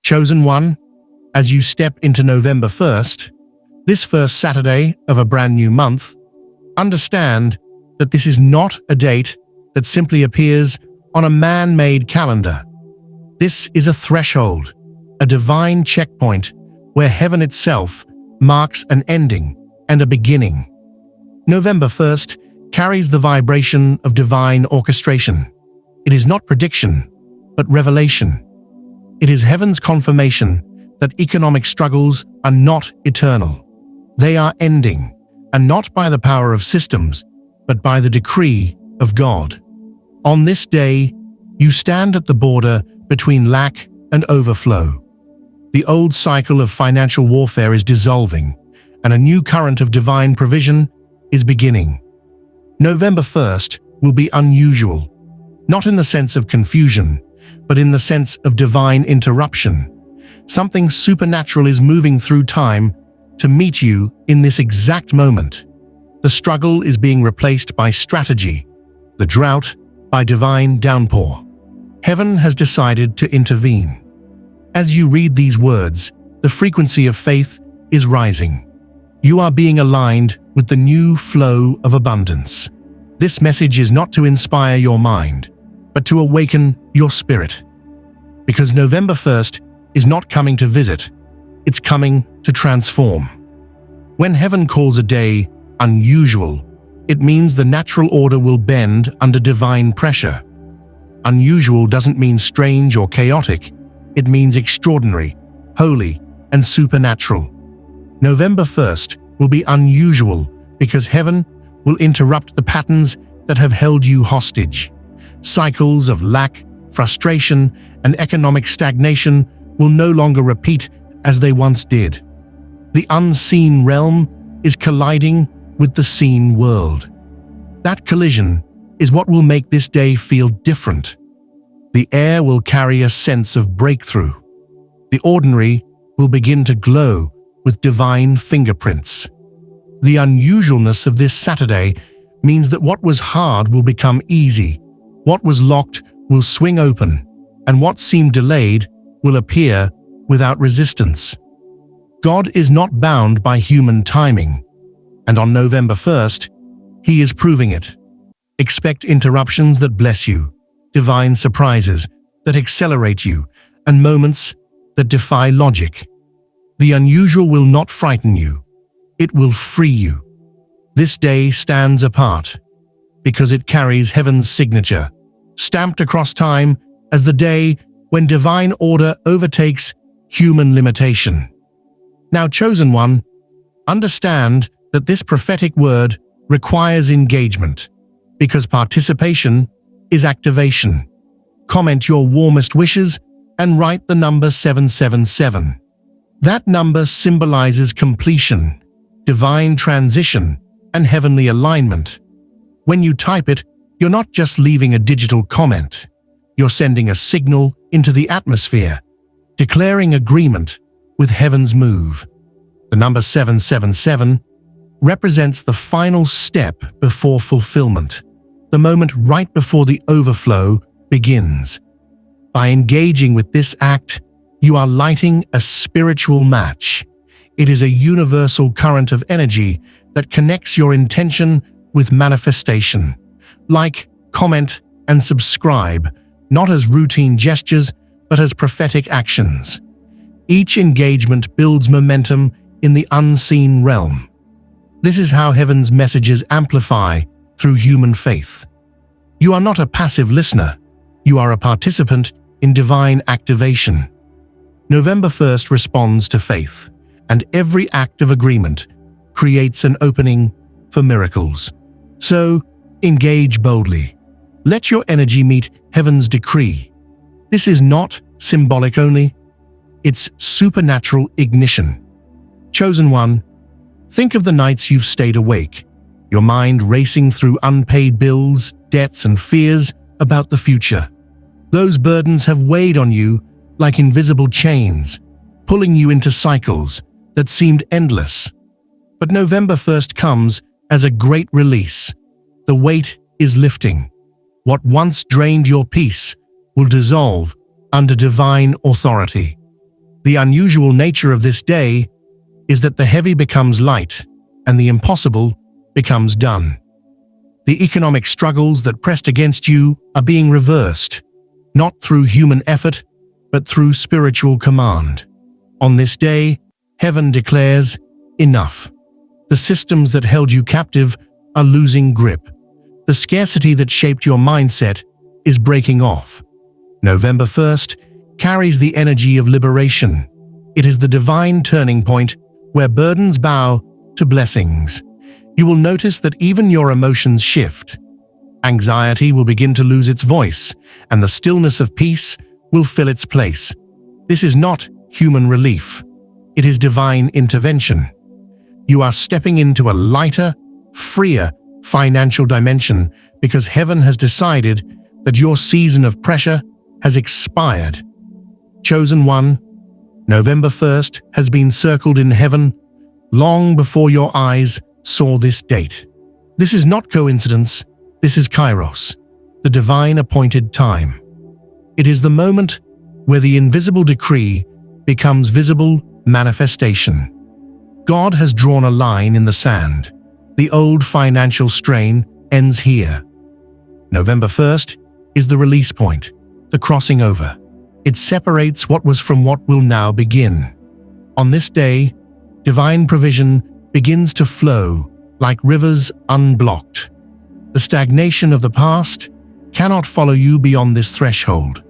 Chosen one, as you step into November 1st, this first Saturday of a brand new month, understand that this is not a date that simply appears on a man-made calendar. This is a threshold, a divine checkpoint where heaven itself marks an ending and a beginning. November 1st carries the vibration of divine orchestration. It is not prediction, but revelation. It is heaven's confirmation that economic struggles are not eternal. They are ending, and not by the power of systems, but by the decree of God. On this day, you stand at the border between lack and overflow. The old cycle of financial warfare is dissolving, and a new current of divine provision is beginning. November 1st will be unusual, not in the sense of confusion, but in the sense of divine interruption. Something supernatural is moving through time to meet you in this exact moment. The struggle is being replaced by strategy, the drought by divine downpour. Heaven has decided to intervene. As you read these words, the frequency of faith is rising. You are being aligned with the new flow of abundance. This message is not to inspire your mind, but to awaken your spirit. Because November 1st is not coming to visit, it's coming to transform. When heaven calls a day unusual, it means the natural order will bend under divine pressure. Unusual doesn't mean strange or chaotic. It means extraordinary, holy, and supernatural. November 1st will be unusual because heaven will interrupt the patterns that have held you hostage. Cycles of lack, frustration, and economic stagnation will no longer repeat as they once did. The unseen realm is colliding with the seen world. That collision is what will make this day feel different. The air will carry a sense of breakthrough. The ordinary will begin to glow with divine fingerprints. The unusualness of this Saturday means that what was hard will become easy, what was locked will swing open, and what seemed delayed will appear without resistance. God is not bound by human timing, and on November 1st, He is proving it. Expect interruptions that bless you, divine surprises that accelerate you, and moments that defy logic. The unusual will not frighten you. It will free you. This day stands apart because it carries heaven's signature, stamped across time as the day when divine order overtakes human limitation. Now, chosen one, understand that this prophetic word requires engagement, because participation is activation. Comment your warmest wishes and write the number 777. That number symbolizes completion, divine transition, and heavenly alignment. When you type it, you're not just leaving a digital comment. You're sending a signal into the atmosphere, declaring agreement with heaven's move. The number 777 represents the final step before fulfillment, the moment right before the overflow begins. By engaging with this act, you are lighting a spiritual match. It is a universal current of energy that connects your intention with manifestation. Like, comment, and subscribe, not as routine gestures, but as prophetic actions. Each engagement builds momentum in the unseen realm. This is how heaven's messages amplify through human faith. You are not a passive listener. You are a participant in divine activation. November 1st responds to faith, and every act of agreement creates an opening for miracles. So, engage boldly. Let your energy meet heaven's decree. This is not symbolic only, it's supernatural ignition. Chosen one, think of the nights you've stayed awake, your mind racing through unpaid bills, debts, and fears about the future. Those burdens have weighed on you like invisible chains, pulling you into cycles that seemed endless. But November 1st comes as a great release. The weight is lifting. What once drained your peace will dissolve under divine authority. The unusual nature of this day is that the heavy becomes light and the impossible becomes done. The economic struggles that pressed against you are being reversed, not through human effort, but through spiritual command. On this day, heaven declares, enough. The systems that held you captive are losing grip. The scarcity that shaped your mindset is breaking off. November 1st carries the energy of liberation. It is the divine turning point where burdens bow to blessings. You will notice that even your emotions shift. Anxiety will begin to lose its voice, and the stillness of peace will fill its place. This is not human relief. It is divine intervention. You are stepping into a lighter, freer financial dimension because heaven has decided that your season of pressure has expired. Chosen one, November 1st has been circled in heaven long before your eyes saw this date. This is not coincidence, this is Kairos, the divine appointed time. It is the moment where the invisible decree becomes visible manifestation. God has drawn a line in the sand. The old financial strain ends here. November 1st is the release point, the crossing over. It separates what was from what will now begin. On this day, divine provision begins to flow like rivers unblocked. The stagnation of the past cannot follow you beyond this threshold.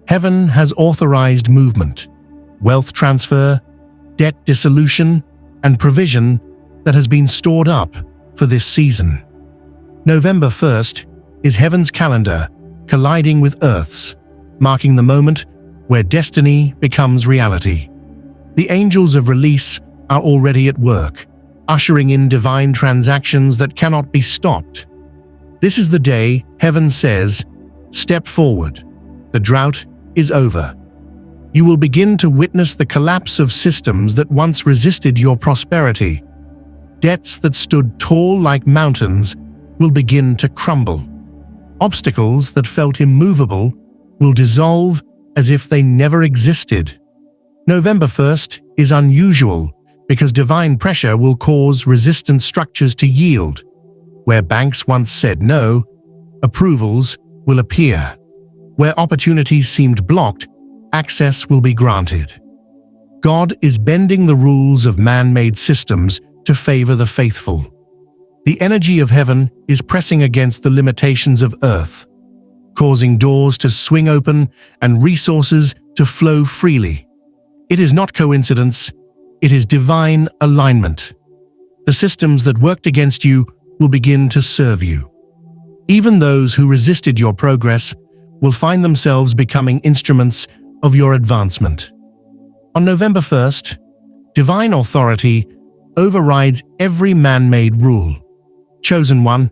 Heaven has authorized movement, wealth transfer, debt dissolution, and provision that has been stored up for this season. November 1st is heaven's calendar colliding with Earth's, marking the moment where destiny becomes reality. The angels of release are already at work, ushering in divine transactions that cannot be stopped. This is the day heaven says, "Step forward. The drought is over." You will begin to witness the collapse of systems that once resisted your prosperity. Debts that stood tall like mountains will begin to crumble. Obstacles that felt immovable will dissolve as if they never existed. November 1st is unusual because divine pressure will cause resistant structures to yield. Where banks once said no, approvals will appear. Where opportunities seemed blocked, access will be granted. God is bending the rules of man-made systems to favor the faithful. The energy of heaven is pressing against the limitations of earth, causing doors to swing open and resources to flow freely. It is not coincidence, it is divine alignment. The systems that worked against you will begin to serve you. Even those who resisted your progress will find themselves becoming instruments of your advancement. On November 1st, divine authority overrides every man-made rule. Chosen one,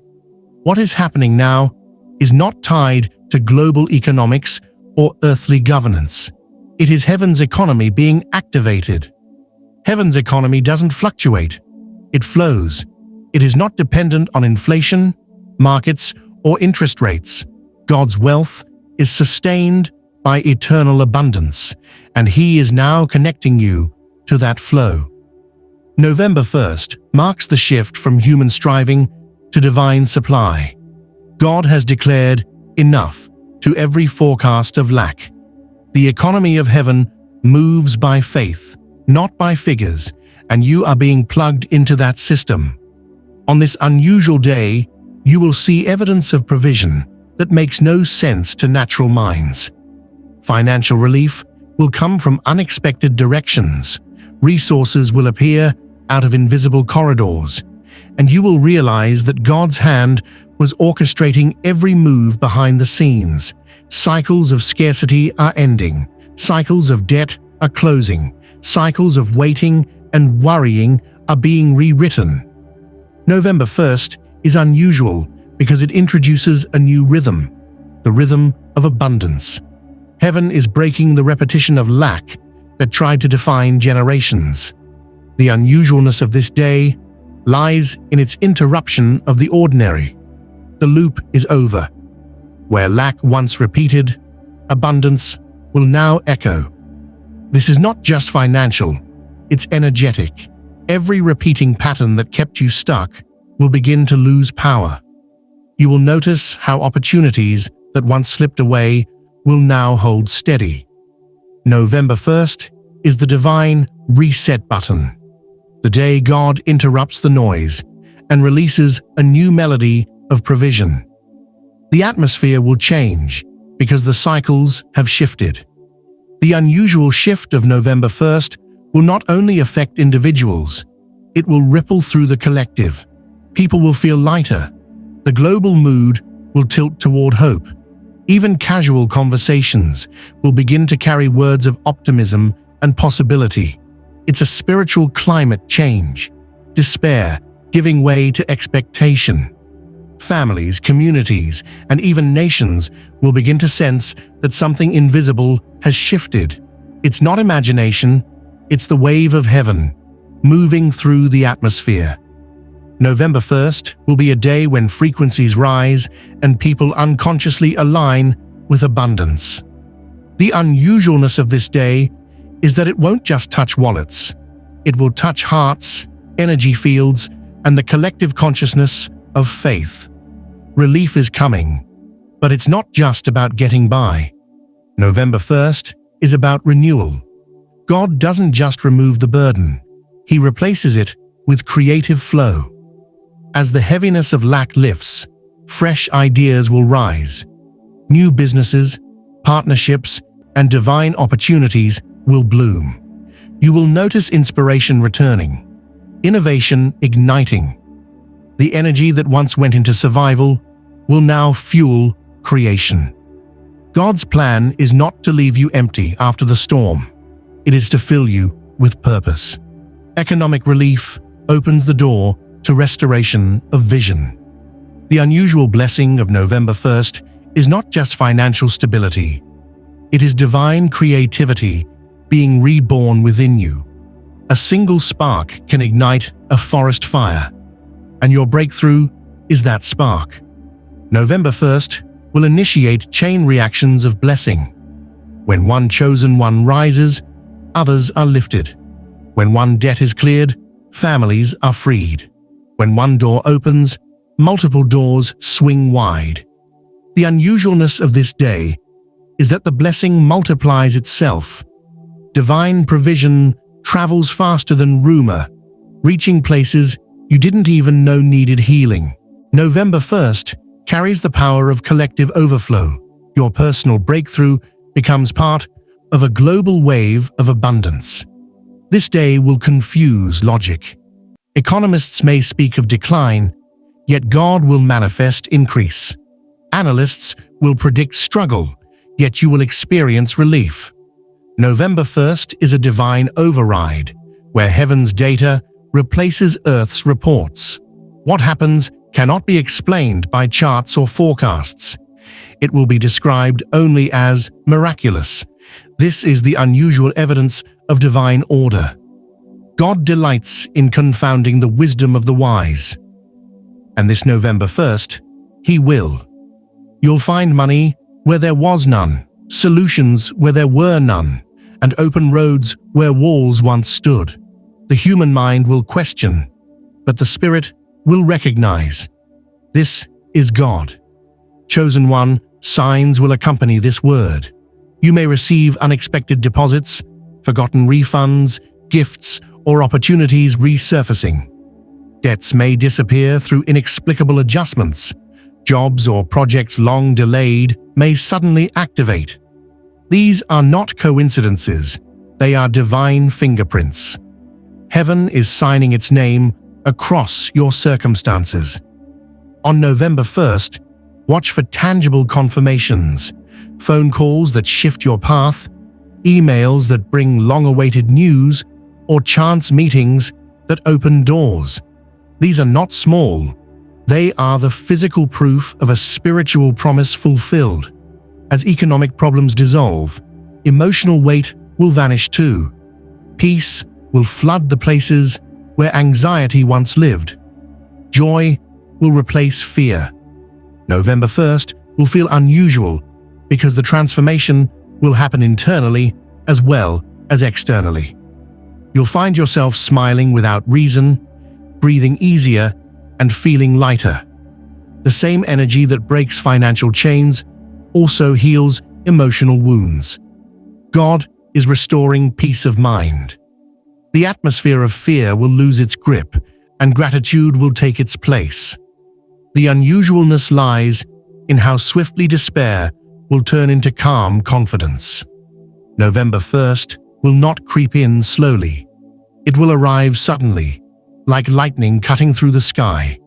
what is happening now is not tied to global economics or earthly governance. It is heaven's economy being activated. Heaven's economy doesn't fluctuate. It flows. It is not dependent on inflation, markets, or interest rates. God's wealth is sustained by eternal abundance, and He is now connecting you to that flow. November 1st marks the shift from human striving to divine supply. God has declared enough to every forecast of lack. The economy of heaven moves by faith, not by figures, and you are being plugged into that system. On this unusual day, you will see evidence of provision that makes no sense to natural minds. Financial relief will come from unexpected directions. Resources will appear out of invisible corridors, and you will realize that God's hand was orchestrating every move behind the scenes. Cycles of scarcity are ending. Cycles of debt are closing. Cycles of waiting and worrying are being rewritten. November 1st is unusual because it introduces a new rhythm, the rhythm of abundance. Heaven is breaking the repetition of lack that tried to define generations. The unusualness of this day lies in its interruption of the ordinary. The loop is over. Where lack once repeated, abundance will now echo. This is not just financial, it's energetic. Every repeating pattern that kept you stuck will begin to lose power. You will notice how opportunities that once slipped away will now hold steady. November 1st is the divine reset button, the day God interrupts the noise and releases a new melody of provision. The atmosphere will change because the cycles have shifted. The unusual shift of November 1st will not only affect individuals, it will ripple through the collective. People will feel lighter. The global mood will tilt toward hope. Even casual conversations will begin to carry words of optimism and possibility. It's a spiritual climate change. Despair giving way to expectation. Families, communities, and even nations will begin to sense that something invisible has shifted. It's not imagination, it's the wave of heaven moving through the atmosphere. November 1st will be a day when frequencies rise and people unconsciously align with abundance. The unusualness of this day is that it won't just touch wallets. It will touch hearts, energy fields, and the collective consciousness of faith. Relief is coming, but it's not just about getting by. November 1st is about renewal. God doesn't just remove the burden, He replaces it with creative flow. As the heaviness of lack lifts, fresh ideas will rise. New businesses, partnerships, and divine opportunities will bloom. You will notice inspiration returning, innovation igniting. The energy that once went into survival will now fuel creation. God's plan is not to leave you empty after the storm. It is to fill you with purpose. Economic relief opens the door to restoration of vision. The unusual blessing of November 1st is not just financial stability. It is divine creativity being reborn within you. A single spark can ignite a forest fire, and your breakthrough is that spark. November 1st will initiate chain reactions of blessing. When one chosen one rises, others are lifted. When one debt is cleared, families are freed. When one door opens, multiple doors swing wide. The unusualness of this day is that the blessing multiplies itself. Divine provision travels faster than rumor, reaching places you didn't even know needed healing. November 1st carries the power of collective overflow. Your personal breakthrough becomes part of a global wave of abundance. This day will confuse logic. Economists may speak of decline, yet God will manifest increase. Analysts will predict struggle, yet you will experience relief. November 1st is a divine override, where heaven's data replaces Earth's reports. What happens cannot be explained by charts or forecasts. It will be described only as miraculous. This is the unusual evidence of divine order. God delights in confounding the wisdom of the wise. And this November 1st, He will. You'll find money where there was none, solutions where there were none, and open roads where walls once stood. The human mind will question, but the Spirit will recognize. This is God. Chosen one, signs will accompany this word. You may receive unexpected deposits, forgotten refunds, gifts, or opportunities resurfacing. Debts may disappear through inexplicable adjustments. Jobs or projects long delayed may suddenly activate. These are not coincidences, they are divine fingerprints. Heaven is signing its name across your circumstances. On November 1st, watch for tangible confirmations, phone calls that shift your path, emails that bring long-awaited news, or chance meetings that open doors. These are not small. They are the physical proof of a spiritual promise fulfilled. As economic problems dissolve, emotional weight will vanish too. Peace will flood the places where anxiety once lived. Joy will replace fear. November 1st will feel unusual because the transformation will happen internally as well as externally. You'll find yourself smiling without reason, breathing easier, and feeling lighter. The same energy that breaks financial chains also heals emotional wounds. God is restoring peace of mind. The atmosphere of fear will lose its grip, and gratitude will take its place. The unusualness lies in how swiftly despair will turn into calm confidence. November 1st will not creep in slowly. It will arrive suddenly, like lightning cutting through the sky.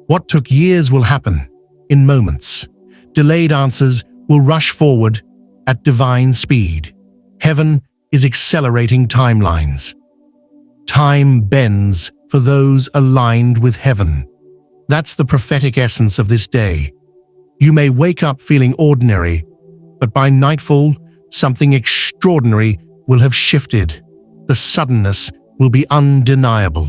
What took years will happen in moments. Delayed answers will rush forward at divine speed. Heaven is accelerating timelines. Time bends for those aligned with heaven. That's the prophetic essence of this day. You may wake up feeling ordinary, but by nightfall, something extraordinary will have shifted. The suddenness will be undeniable.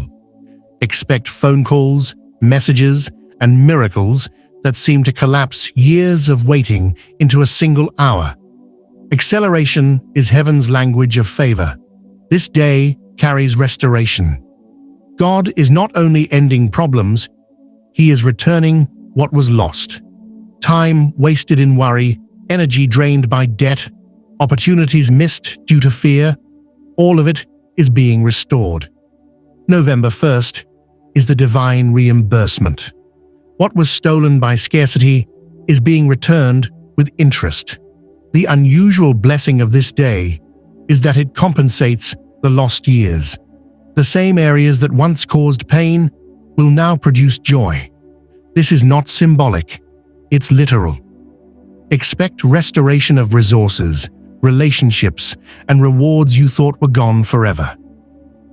Expect phone calls, messages, and miracles that seem to collapse years of waiting into a single hour. Acceleration is heaven's language of favor. This day carries restoration. God is not only ending problems, He is returning what was lost. Time wasted in worry, energy drained by debt, opportunities missed due to fear, all of it is being restored. November 1st is the divine reimbursement. What was stolen by scarcity is being returned with interest. The unusual blessing of this day is that it compensates the lost years. The same areas that once caused pain will now produce joy. This is not symbolic, it's literal. Expect restoration of resources, relationships, and rewards you thought were gone forever.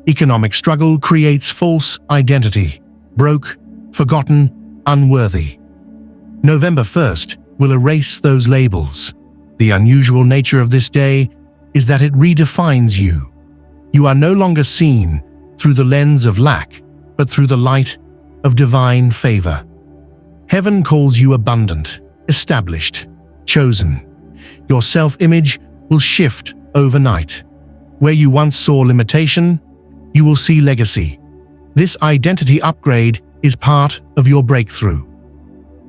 Economic struggle creates false identity, broke, forgotten, unworthy. November 1st will erase those labels. The unusual nature of this day is that it redefines you. You are no longer seen through the lens of lack, but through the light of divine favor. Heaven calls you abundant, established, chosen. Your self-image will shift overnight. Where you once saw limitation, you will see legacy. This identity upgrade is part of your breakthrough.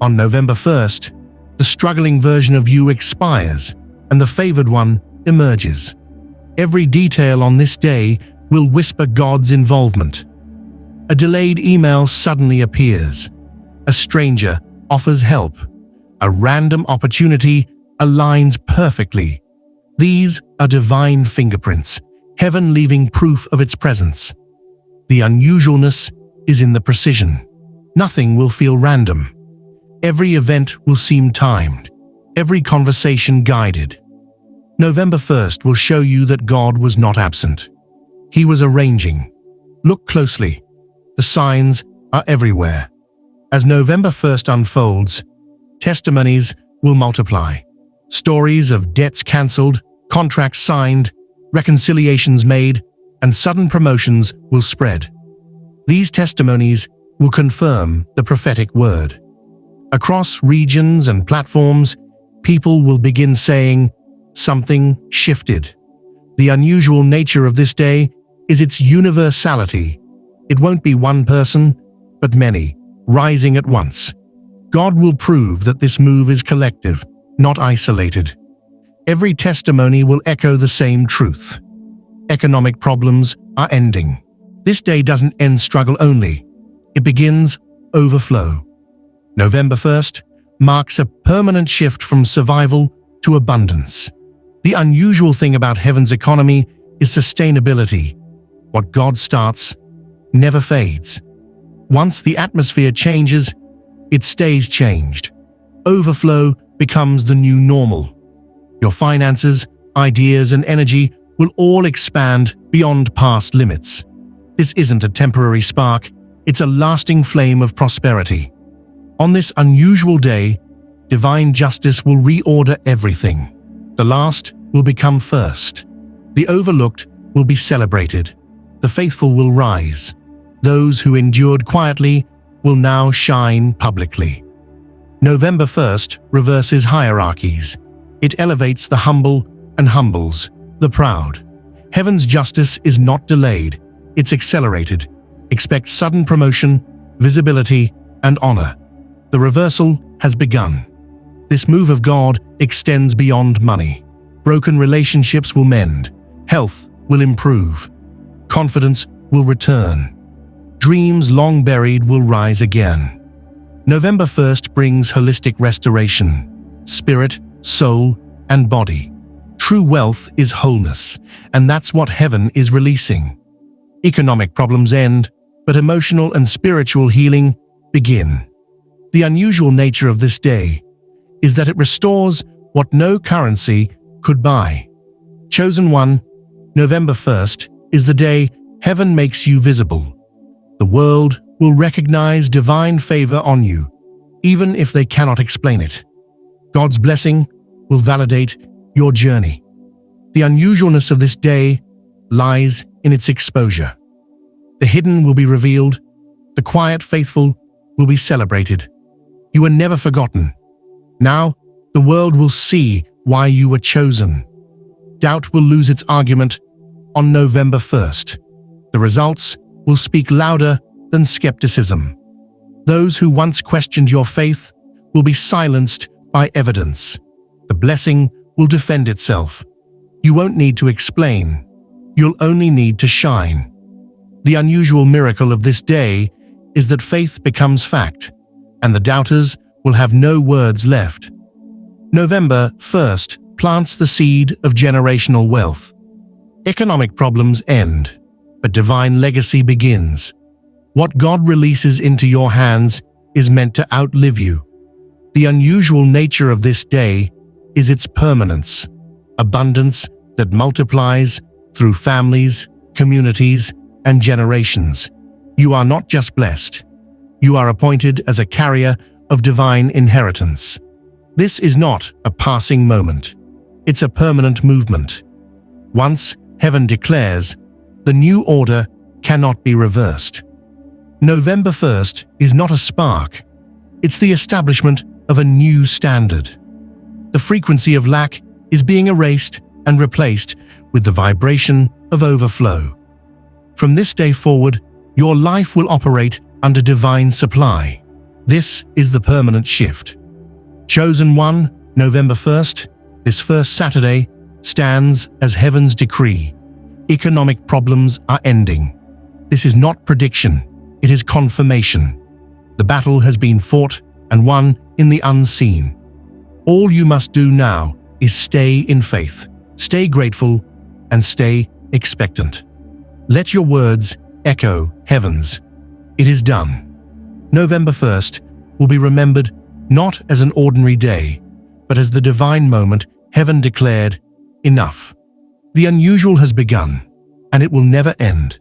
On November 1st, the struggling version of you expires and the favored one emerges. Every detail on this day will whisper God's involvement. A delayed email suddenly appears. A stranger offers help. A random opportunity aligns perfectly. These are divine fingerprints, heaven leaving proof of its presence. The unusualness is in the precision. Nothing will feel random. Every event will seem timed, every conversation guided. November 1st will show you that God was not absent. He was arranging. Look closely. The signs are everywhere. As November 1st unfolds, testimonies will multiply. Stories of debts cancelled, contracts signed, reconciliations made, and sudden promotions will spread. These testimonies will confirm the prophetic word. Across regions and platforms, people will begin saying, "Something shifted." The unusual nature of this day is its universality. It won't be one person, but many, rising at once. God will prove that this move is collective, not isolated. Every testimony will echo the same truth. Economic problems are ending. This day doesn't end struggle only. It begins overflow. November 1st marks a permanent shift from survival to abundance. The unusual thing about heaven's economy is sustainability. What God starts never fades. Once the atmosphere changes, it stays changed. Overflow becomes the new normal. Your finances, ideas, and energy will all expand beyond past limits. This isn't a temporary spark, it's a lasting flame of prosperity. On this unusual day, divine justice will reorder everything. The last will become first. The overlooked will be celebrated. The faithful will rise. Those who endured quietly will now shine publicly. November 1st reverses hierarchies. It elevates the humble and humbles the proud. Heaven's justice is not delayed, it's accelerated. Expect sudden promotion, visibility, and honor. The reversal has begun. This move of God extends beyond money. Broken relationships will mend. Health will improve. Confidence will return. Dreams long buried will rise again. November 1st brings holistic restoration, spirit, soul, and body. True wealth is wholeness, and that's what heaven is releasing. Economic problems end, but emotional and spiritual healing begin. The unusual nature of this day is that it restores what no currency could buy. Chosen one, November 1st, is the day heaven makes you visible. The world will recognize divine favor on you, even if they cannot explain it. God's blessing will validate your journey. The unusualness of this day lies in its exposure. The hidden will be revealed. The quiet faithful will be celebrated. You are never forgotten. Now, the world will see why you were chosen. Doubt will lose its argument on November 1st. The results will speak louder than skepticism. Those who once questioned your faith will be silenced by evidence. The blessing will defend itself. You won't need to explain. You'll only need to shine. The unusual miracle of this day is that faith becomes fact, and the doubters will have no words left. November 1st plants the seed of generational wealth. Economic problems end, but divine legacy begins. What God releases into your hands is meant to outlive you. The unusual nature of this day is its permanence, abundance that multiplies through families, communities, and generations. You are not just blessed. You are appointed as a carrier of divine inheritance. This is not a passing moment. It's a permanent movement. Once heaven declares, the new order cannot be reversed. November 1st is not a spark. It's the establishment of a new standard. The frequency of lack is being erased and replaced with the vibration of overflow. From this day forward, your life will operate under divine supply. This is the permanent shift. Chosen one, November 1st, this first Saturday, stands as heaven's decree. Economic problems are ending. This is not prediction, it is confirmation. The battle has been fought and won in the unseen. All you must do now is stay in faith, stay grateful, and stay expectant. Let your words echo heavens. It is done. November 1st will be remembered not as an ordinary day, but as the divine moment heaven declared, enough. The unusual has begun, and it will never end.